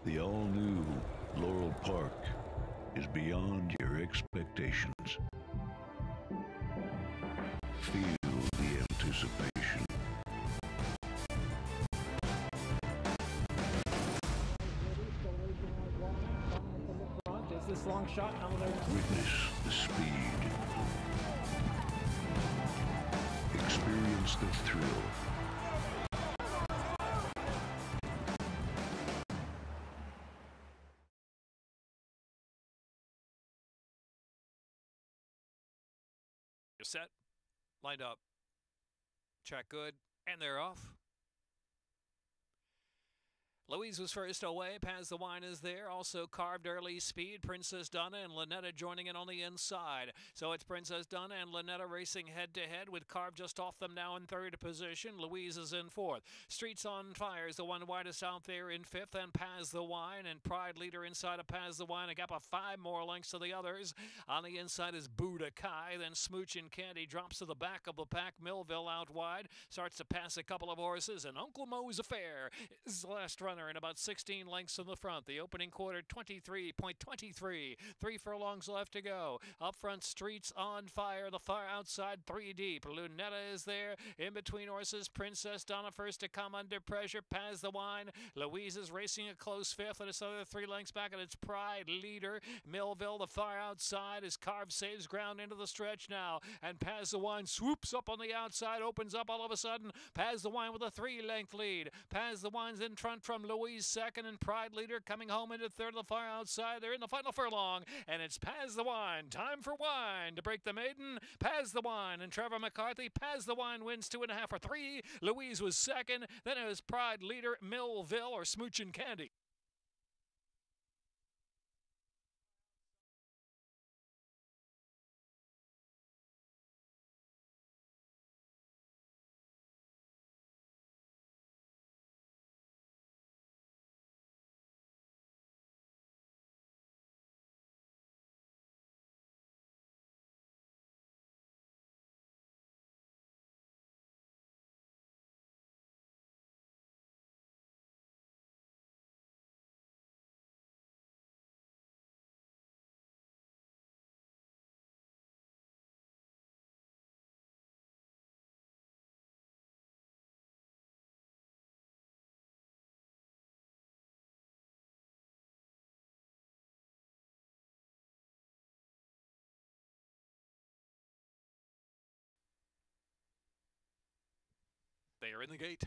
The all-new Laurel Park is beyond your expectations. Feel the anticipation. Is this long shot? Witness the speed. Experience the thrill. You're set, lined up, track good, and they're off. Louise was first away. Paz the Wine is there. Also carved early speed. Princess Donna and Lynetta joining in on the inside. So it's Princess Donna and Lynetta racing head-to-head with Carve just off them now in third position. Louise is in fourth. Streets on Fire is the one widest out there in fifth. And Paz the Wine and Pride leader inside of Paz the Wine. A gap of 5 more lengths to the others. On the inside is Buddha Kai. Then Smooch and Candy drops to the back of the pack. Millville out wide. Starts to pass a couple of horses. And Uncle Moe's Affair is the last runner in about 16 lengths in the front. The opening quarter, 23.23. 3 furlongs left to go. Up front, Streets on Fire. The far outside, 3 deep. Lunetta is there. In between horses, Princess Donna first to come under pressure. Paz the Wine. Louise is racing a close fifth, and it's another 3 lengths back, and it's Pride leader. Millville, the far outside, as Carve saves ground into the stretch now. And Paz the Wine swoops up on the outside, opens up all of a sudden. Paz the Wine with a 3-length lead. Paz the Wine's in front from Louise second, and Pride leader coming home into third of the far outside. They're in the final furlong, and it's Paz the Wine. Time for Wine to break the maiden. Paz the Wine and Trevor McCarthy. Paz the Wine wins 2.5 for 3. Louise was second. Then it was Pride leader Millville or Smooch and Candy. They are in the gate.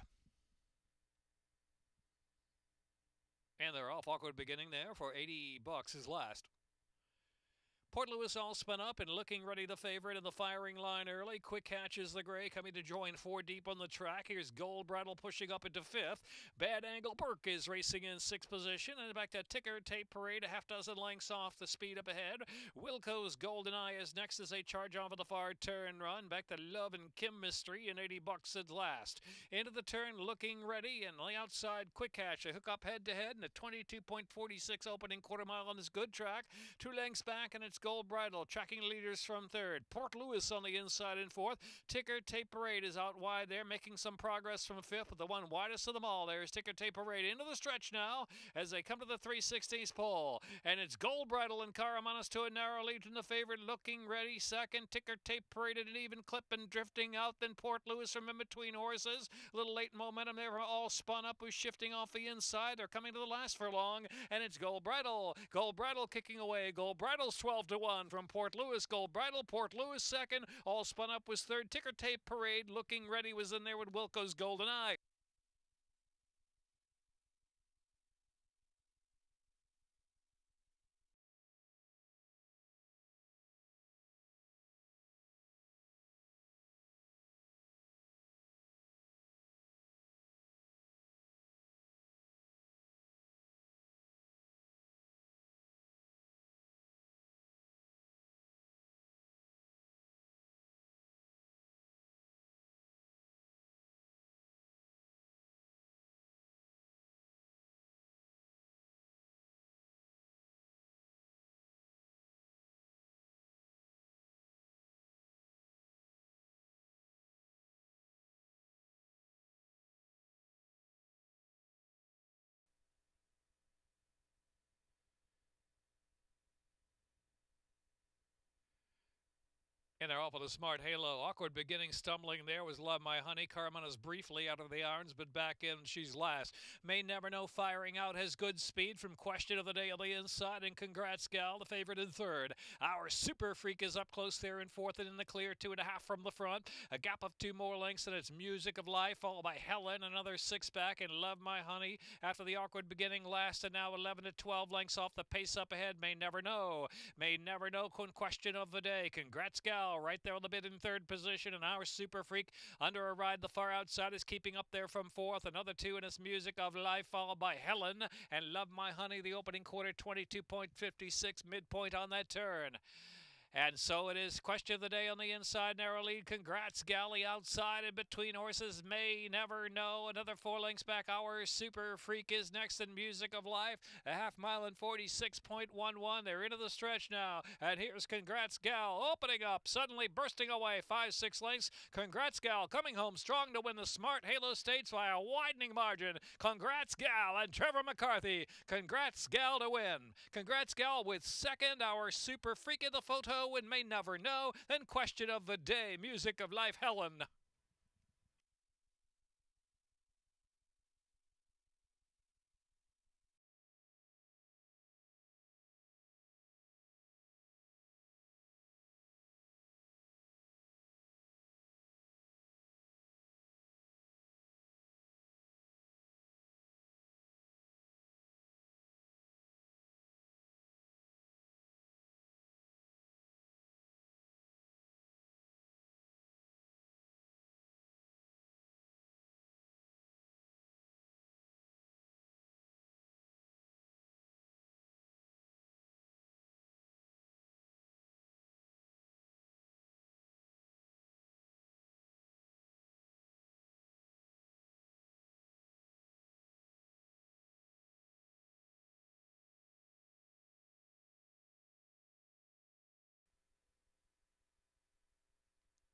And they're off. Awkward beginning there for $80 is last. Port Louis all spun up and looking ready, the favorite in the firing line early. Quick Catch is the gray coming to join 4 deep on the track. Here's Gold Bridle pushing up into 5th. Bad Angle Burke is racing in 6th position. And back to Ticker Tape Parade, a half dozen lengths off the speed up ahead. Wilco's Golden Eye is next as they charge off of the far turn run. Back to Love and Chemistry and $80 at last. Into the turn, looking ready. And on the outside, Quick Catch. They hook up head to head. And a 22.46 opening quarter mile on this good track. 2 lengths back, and it's Gold Bridle, tracking leaders from third. Port Louis on the inside in fourth. Ticker Tape Parade is out wide there, making some progress from fifth, but the one widest of them all there is Ticker Tape Parade into the stretch now as they come to the 3/16 pole. And it's Gold Bridle and Caramanus to a narrow lead from the favorite, looking ready. Second, Ticker Tape Parade at an even clip and drifting out. Then Port Louis from in between horses. A little late momentum there, all spun up, who's shifting off the inside. They're coming to the last furlong, and it's Gold Bridle. Gold Bridle kicking away. Gold Bridle's 12-1 from Port Louis. Gold Bridle, Port Louis second. All spun up was third. Ticker Tape Parade looking ready was in there with Wilco's Golden Eye. And they're off with a smart halo. Awkward beginning, stumbling there was Love My Honey. Carmena's briefly out of the irons, but back in, she's last. May Never Know firing out, has good speed from Question of the Day on the inside. And Congrats Gal, the favorite in third. Our Super Freak is up close there in fourth and in the clear, 2.5 from the front. A gap of 2 more lengths, and it's Music of Life, followed by Helen, another 6 back, and Love My Honey after the awkward beginning last, and now 11 to 12 lengths off the pace up ahead. May Never Know. May Never Know, Question of the Day. Congrats Gal right there on the bid in third position, and our Super Freak under a ride the far outside is keeping up there from fourth. Another 2 in its Music of Life, followed by Helen and Love My Honey. The opening quarter, 22.56, midpoint on that turn. And so it is Question of the Day on the inside, narrow lead. Congrats Galley outside, and between horses May Never Know. Another 4 lengths back. Our Super Freak is next in Music of Life. A half mile in 46.11. They're into the stretch now. And here's Congrats Gal opening up, suddenly bursting away 5-6 lengths. Congrats Gal coming home strong to win the Smart Halo Stakes by a widening margin. Congrats Gal and Trevor McCarthy. Congrats Gal to win. Congrats Gal with second. Our Super Freak in the photo and May Never Know. Then Question of the Day, Music of Life, Helen.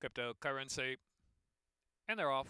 Cryptocurrency. And they're off.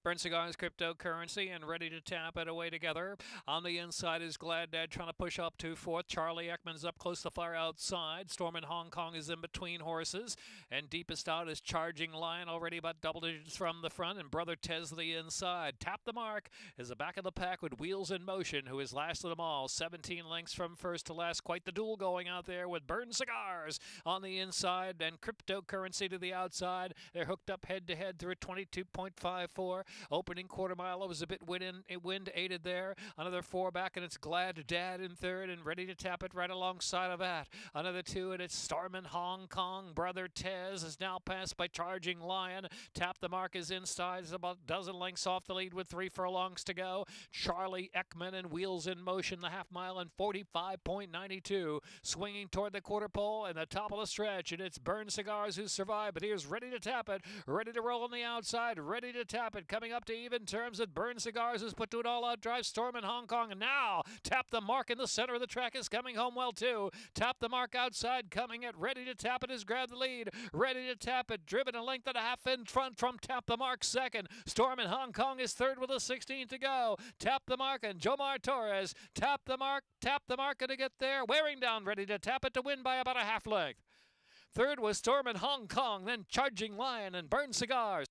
Burn Cigars, Cryptocurrency, and Ready to Tap it away together. On the inside is Glad Dad trying to push up to fourth. Charlie Ekman's up close to far outside. Storm in Hong Kong is in between horses. And deepest out is Charging Lion, already about double digits from the front. And Brother Tez the inside. Tap the Mark is the back of the pack with Wheels in Motion, who is last of them all. 17 lengths from first to last. Quite the duel going out there with Burn Cigars on the inside and Cryptocurrency to the outside. They're hooked up head to head through 22.54. Opening quarter mile was a bit wind aided there. Another 4 back, and it's Glad Dad in third and Ready to Tap it right alongside of that. Another 2, and it's Storm in Hong Kong. Brother Tez is now passed by Charging Lion. Tap the Mark is inside. It's about a dozen lengths off the lead with 3 furlongs to go. Charlie Ekman and Wheels in Motion, the half mile in 45.92. Swinging toward the quarter pole and the top of the stretch, and it's Burn Cigars who survive. But here's Ready to Tap it. Ready to roll on the outside. Ready to Tap it. Coming up to even terms at Burn Cigars has put to an all-out drive. Storm in Hong Kong. And now Tap the Mark in the center of the track is coming home well too. Tap the Mark outside, coming at Ready to Tap it has grabbed the lead. Ready to Tap it, driven a length and a half in front from Tap the Mark second. Storm in Hong Kong is third with a 16 to go. Tap the Mark and Jomar Torres. Tap the Mark going to get there. Wearing down Ready to Tap it to win by about a half length. Third was Storm in Hong Kong, then Charging Lion and Burn Cigars.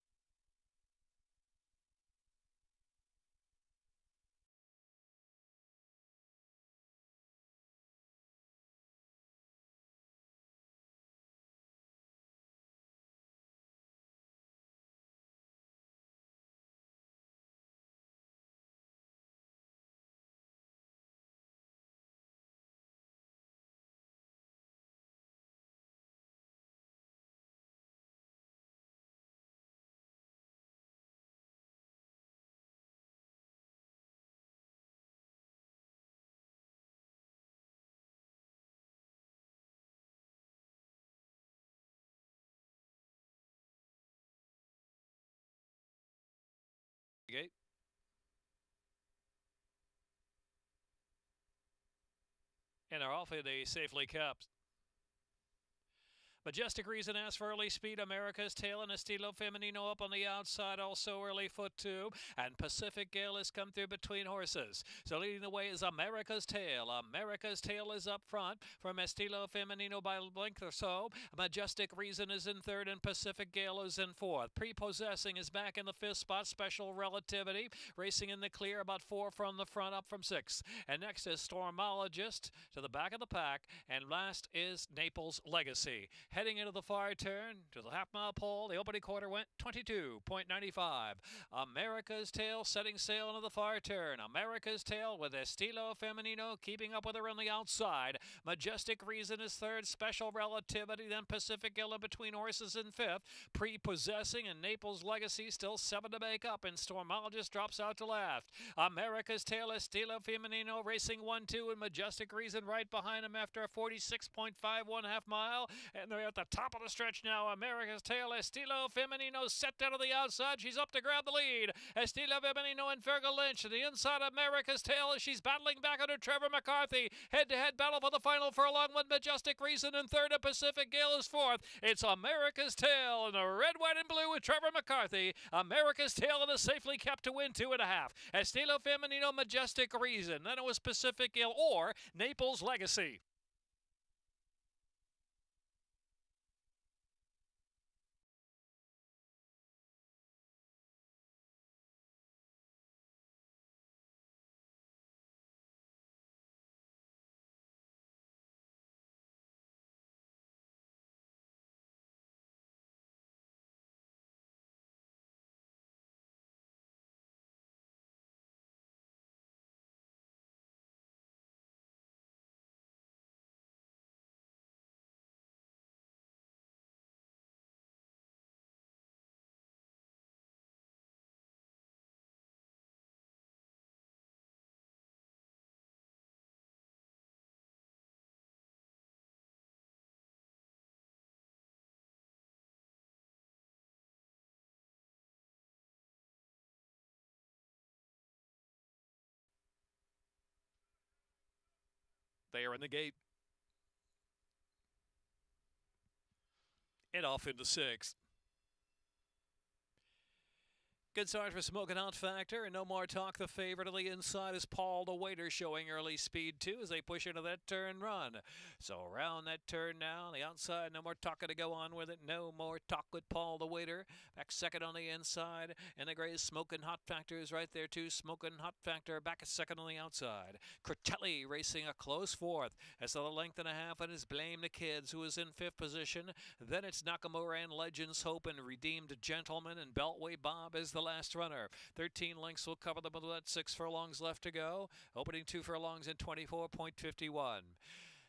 Gate. And are off, they safely kept. Majestic Reason asks for early speed. America's Tail and Estilo Femenino up on the outside. Also early foot two. And Pacific Gale has come through between horses. So leading the way is America's Tail. America's Tail is up front from Estilo Femenino by a length or so. Majestic Reason is in third and Pacific Gale is in fourth. Prepossessing is back in the fifth spot. Special Relativity racing in the clear, about four from the front, up from sixth. And next is Stormologist to the back of the pack. And last is Naples Legacy. Heading into the far turn to the half-mile pole, the opening quarter went 22.95. America's Tail setting sail into the far turn. America's Tail with Estilo Femenino keeping up with her on the outside. Majestic Reason is third. Special Relativity, then Pacific Gale in between horses in fifth. Prepossessing and Naples Legacy still seven to make up, and Stormologist drops out to last. America's Tail, Estilo Femenino racing 1-2, and Majestic Reason right behind him after a 46.51 half mile. And they're at the top of the stretch now. America's Tail, Estilo Femenino set down to the outside. She's up to grab the lead. Estilo Femenino and Fergal Lynch to the inside. America's Tail as she's battling back under Trevor McCarthy. Head-to-head battle for the final furlong with Majestic Reason in third and Pacific Gale is fourth. It's America's Tail in the red, white, and blue with Trevor McCarthy. America's Tail and is safely kept to win 2.5. Estilo Femenino, Majestic Reason. Then it was Pacific Gale or Naples Legacy. They are in the gate. And off into sixth. Good start for Smokin' Hot Factor, and No More Talk. The favorite on the inside is Paul the Waiter, showing early speed too as they push into that turn run. So around that turn now, on the outside, No More Talk to go on with it. No More Talk with Paul the Waiter. Back second on the inside, and the gray Smokin' Hot Factor is right there too. Smokin' Hot Factor back a second on the outside. Critelli racing a close fourth. That's a length and a half, and is Blame the Kids, who is in fifth position. Then it's Nakamura and Legends Hope and Redeemed Gentleman, and Beltway Bob is the last runner. 13 lengths will cover them with that 6 furlongs left to go. Opening 2 furlongs in 24.51.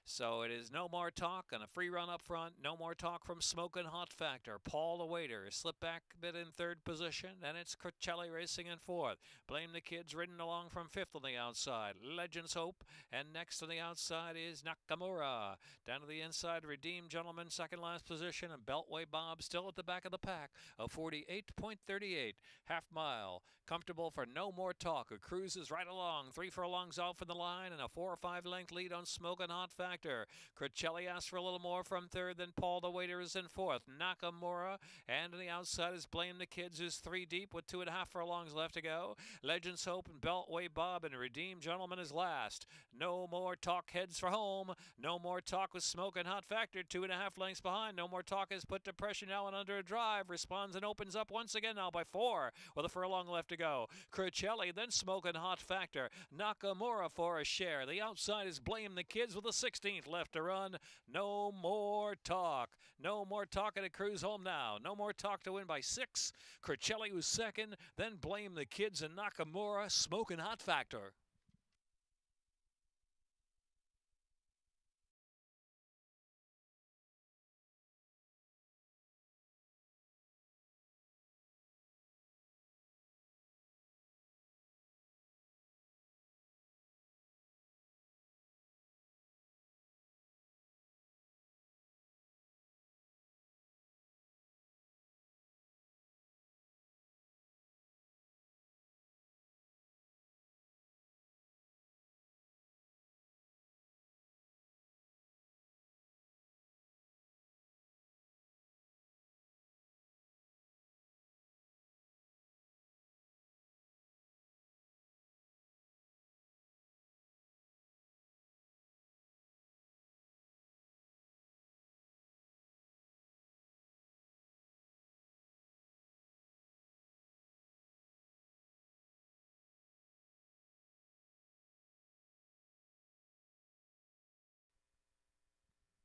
So it is No More Talk and a free run up front. No More Talk from Smokin' Hot Factor. Paul the Waiter slip back a bit in third position. Then it's Critelli racing in fourth. Blame the Kids ridden along from fifth on the outside. Legends Hope. And next on the outside is Nakamura. Down to the inside, Redeemed Gentleman second last position. And Beltway Bob still at the back of the pack. A 48.38 half mile. Comfortable for No More Talk, who cruises right along. 3 furlongs out from the line and a 4 or 5 length lead on Smokin' Hot Factor. Critelli asks for a little more from third, then Paul the Waiter is in fourth. Nakamura, and on the outside is Blame the Kids, who's 3 deep with 2.5 furlongs left to go. Legends Hope and Beltway Bob and Redeemed Gentleman is last. No More Talk heads for home. No More Talk with Smokin' Hot Factor, 2.5 lengths behind. No More Talk is put to pressure now and under a drive. Responds and opens up once again now by 4 with a furlong left to go. Critelli, then Smokin' Hot Factor. Nakamura for a share. The outside is Blame the Kids with a 16th left to run. No More Talk. No More Talk at a cruise home now. No More Talk to win by 6. Critelli was second. Then Blame the Kids and Nakamura. Smokin' Hot Factor.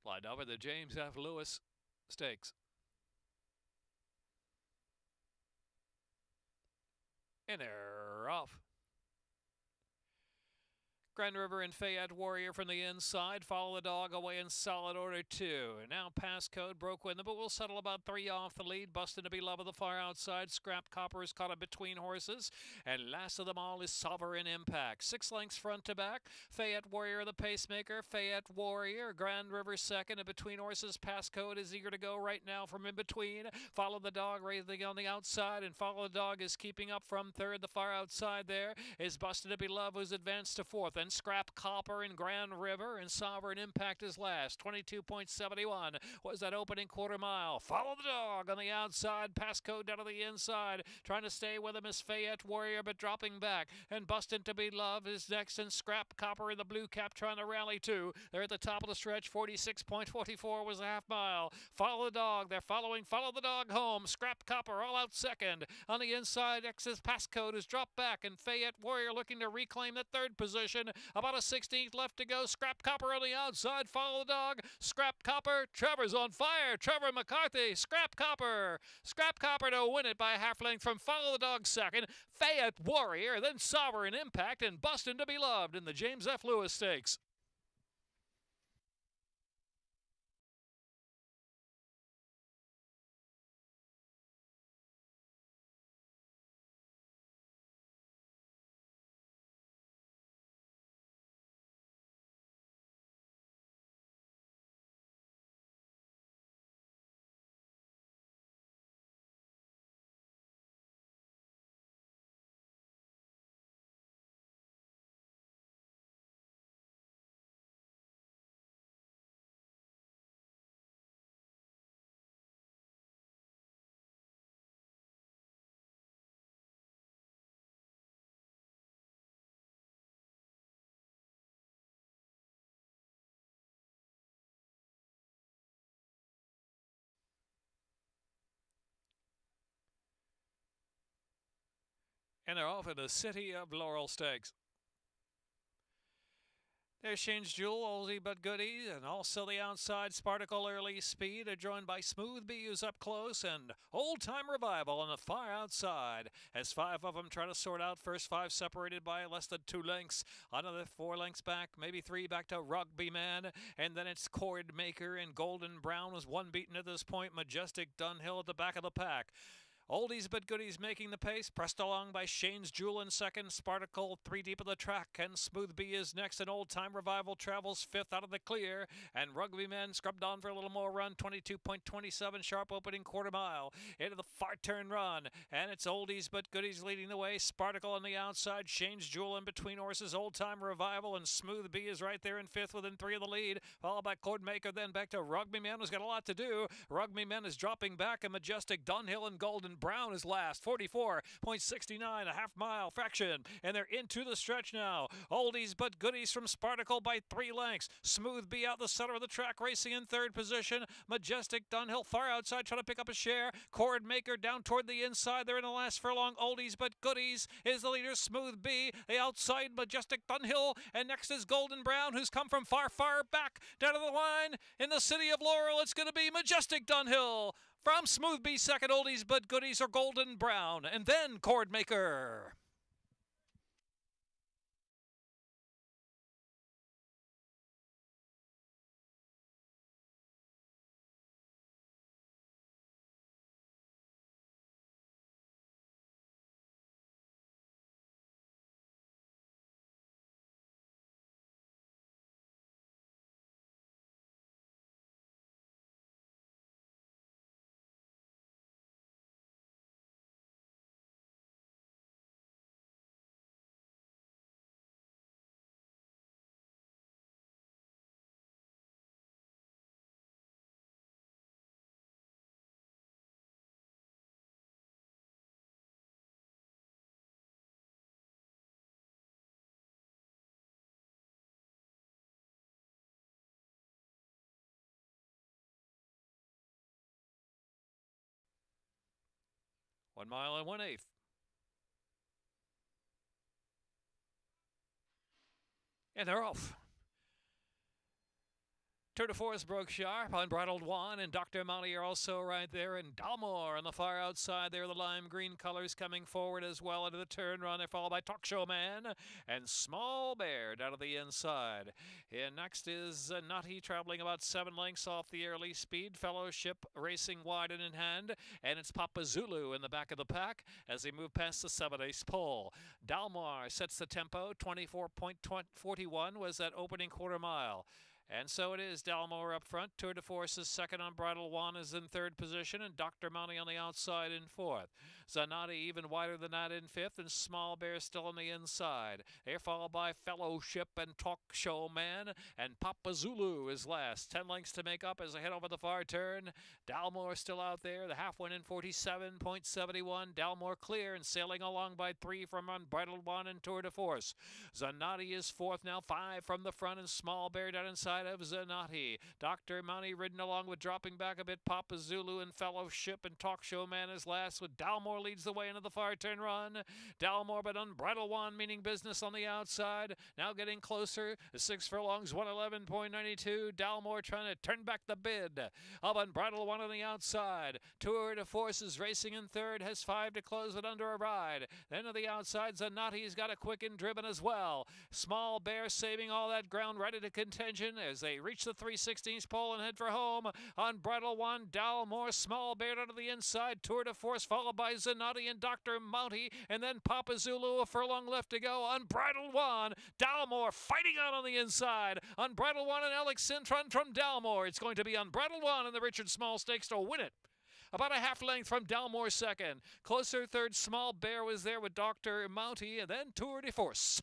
Lined up at the James F. Lewis Stakes. And they're off. Grand River and Fayette Warrior from the inside. Follow the dog away in solid order, too. Now Passcode broke with them, but we'll settle about 3 off the lead. Bustin' to be Love of the far outside. Scrap Copper is caught up between horses. And last of them all is Sovereign Impact. 6 lengths front to back. Fayette Warrior, the pacemaker. Fayette Warrior, Grand River second. And between horses, Passcode is eager to go right now from in between. Follow the dog raising on the outside. And Follow the dog is keeping up from third. The far outside there is Bustin' to be Love, who's advanced to fourth. And Scrap Copper and Grand River and Sovereign Impact is last. 22.71 was that opening quarter mile. Follow the dog on the outside. Passcode down to the inside. Trying to stay with him is Fayette Warrior, but dropping back. And Bustin' to be Love is next. And Scrap Copper in the blue cap trying to rally too. They're at the top of the stretch. 46.44 was a half mile. Follow the dog. They're following. Follow the dog home. Scrap Copper all out second. On the inside, X's Passcode is dropped back. And Fayette Warrior looking to reclaim the third position. About a 16th left to go. Scrap Copper on the outside. Follow the dog. Scrap Copper. Trevor's on fire. Trevor McCarthy. Scrap Copper. Scrap Copper to win it by a half length from Follow the Dog second. Fayette Warrior. Then Sovereign Impact and Bustin' to be Loved in the James F. Lewis Stakes. And they're off at the City of Laurel Stakes. There's Shane's Jewel, Oldie But Goodies, and also the outside Sparticle Early Speed are joined by Smooth B, who's up close, and Old Time Revival on the far outside. As 5 of them try to sort out, first 5 separated by less than 2 lengths. Another 4 lengths back, maybe 3 back to Rugby Man, and then it's Cord Maker and Golden Brown was 1 beaten at this point. Majestic Dunhill at the back of the pack. Oldies But Goodies making the pace, pressed along by Shane's Jewel in second, Sparticle 3 deep of the track, and Smooth B is next, and Old Time Revival travels 5th out of the clear, and Rugby Man scrubbed on for a little more run, 22.27 sharp opening quarter mile, into the far turn run, and it's Oldies But Goodies leading the way, Sparticle on the outside, Shane's Jewel in between horses, Old Time Revival, and Smooth B is right there in 5th within 3 of the lead, followed by Cord Maker, then back to Rugby Man, who's got a lot to do. Rugby Man is dropping back, and Majestic Dunhill and Golden Brown is last, 44.69, a half mile fraction, and they're into the stretch now. Oldies But Goodies from Sparticle by 3 lengths. Smooth B out the center of the track, racing in 3rd position. Majestic Dunhill far outside, trying to pick up a share. Cord Maker down toward the inside. They're in the last furlong. Oldies But Goodies is the leader. Smooth B, the outside Majestic Dunhill, and next is Golden Brown, who's come from far, far back down to the line. In the City of Laurel, it's going to be Majestic Dunhill. From Smooth B second, Oldies But Goodies or Golden Brown, and then Cord Maker. One mile and 1/8. And they're off. Tour de Force broke sharp. Unbridled One and Dr. Monty are also right there. And Dalmore on the far outside there. The lime green colors coming forward as well into the turn run. They're followed by Talk Show Man and Small Bear down to the inside. And next is Nutty traveling about 7 lengths off the early speed. Fellowship racing wide and in hand. And it's Papa Zulu in the back of the pack as they move past the 7/8 pole. Dalmore sets the tempo. 24.41 was that opening quarter mile. And so it is. Dalmore up front. Tour de Force is second. Unbridled One is in third position. And Dr. Monty on the outside in fourth. Zanatti even wider than that in fifth. And Small Bear still on the inside. They're followed by Fellowship and Talk Show Man. And Papa Zulu is last. 10 lengths to make up as they head over the far turn. Dalmore still out there. The half went in 47.71. Dalmore clear and sailing along by 3 from Unbridled One and Tour de Force. Zanatti is fourth now. 5 from the front. And Small Bear down inside of Zanatti. Dr. Monty ridden along with dropping back a bit. Papa Zulu and Fellowship and Talk Show Man is last with Dalmore leads the way into the far turn run. Dalmore but Unbridled One meaning business on the outside. Now getting closer. The 6 furlongs 111.92. Dalmore trying to turn back the bid of Unbridled One on the outside. Tour de Force is racing in third. Has 5 to close it under a ride. Then to the outside Zanatti's got a quick and driven as well. Small Bear saving all that ground ready to contention as they reach the 3/16 pole and head for home. Unbridled One, Dalmore, Small Bear down to the inside. Tour de Force followed by Zanatti and Dr. Monty. And then Papa Zulu, a furlong left to go. Unbridled One, Dalmore fighting out on the inside. Unbridled One and Alex Cintron from Dalmore. It's going to be Unbridled One in the Richard Small Stakes to win it. About a half length from Dalmore second. Closer third, Small Bear was there with Dr. Monty. And then Tour de Force.